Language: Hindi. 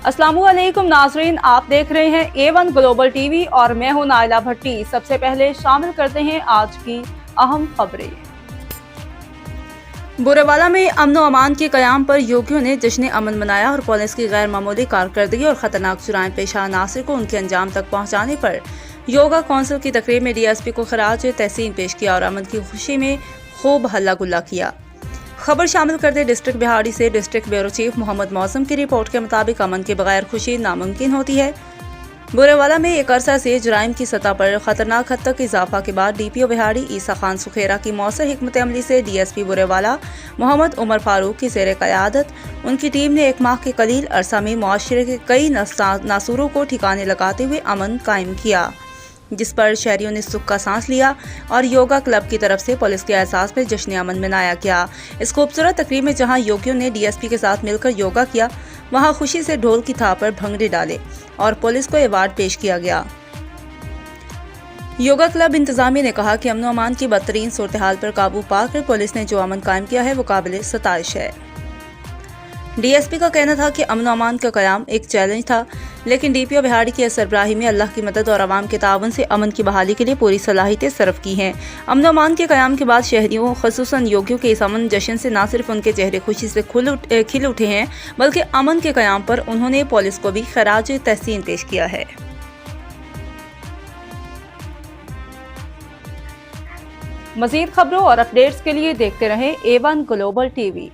अस्सलामुअलैकुम नाजरीन, आप देख रहे हैं A1 ग्लोबल टीवी और मैं हूं नाइला भट्टी। सबसे पहले शामिल करते हैं आज की अहम खबरें। बुरेवाला में अमन व अमान के कयाम पर योगियों ने जश्न अमन मनाया और पुलिस की गैर मामूली कारकर्दगी और खतरनाक जुराइम पेशा अनासर को उनके अंजाम तक पहुँचाने पर योगा कौंसिल की तकरीब में DSP को खराज तहसीन पेश किया और अमन की खुशी में खूब हल्ला गुल्ला किया। खबर शामिल करते डिस्ट्रिक्ट बिहाड़ी से डिस्ट्रिक्ट ब्यूरो चीफ मोहम्मद मौसम की रिपोर्ट के मुताबिक अमन के बगैर खुशी नामुमकिन होती है। बुरेवाला में एक अरसा से जुराइम की सतह पर खतरनाक हद तक इजाफा के बाद DPO बिहाड़ी ईसा खान सुखेरा की मौसर हिकमत अमली से DSP बुरेवाला मोहम्मद उमर फारूक की ज़ेर क़यादत उनकी टीम ने एक माह के कलील अरसा में मुआशरे के कई नासूरों को ठिकाने लगाते हुए अमन कायम किया, जिस पर शहरियों ने सुख का सांस लिया और योगा क्लब की तरफ से पुलिस के एहसास में जश्न अमन मनाया गया। इस खूबसूरत तकरीब में जहां योगियों ने DSP के साथ मिलकर योगा किया, वहां खुशी से ढोल की थाप पर भंगड़े डाले और पुलिस को अवार्ड पेश किया गया। योगा क्लब इंतजामिया ने कहा कि अमन अमान की बदतरीन सूरत हाल पर काबू पाकर पुलिस ने जो अमन कायम किया है वो काबिल सताइश है। DSP का कहना था कि अमन अमान का क़याम एक चैलेंज था, लेकिन DPO बिहाड़ी की सरबराही में अल्लाह की मदद और आवाम के तावन से अमन की बहाली के लिए पूरी सलाहियतें सर्व की हैं। अमन अमान के क़याम के बाद शहरियों ख़ुसूसन योगियों के इस अमन जश्न से न सिर्फ उनके चेहरे खुशी से खिल उठे हैं, बल्कि अमन के क़याम पर उन्होंने पुलिस को भी खराज तहसीन पेश किया है। मज़ीद खबरों और अपडेट्स के लिए देखते रहें A1 ग्लोबल टीवी।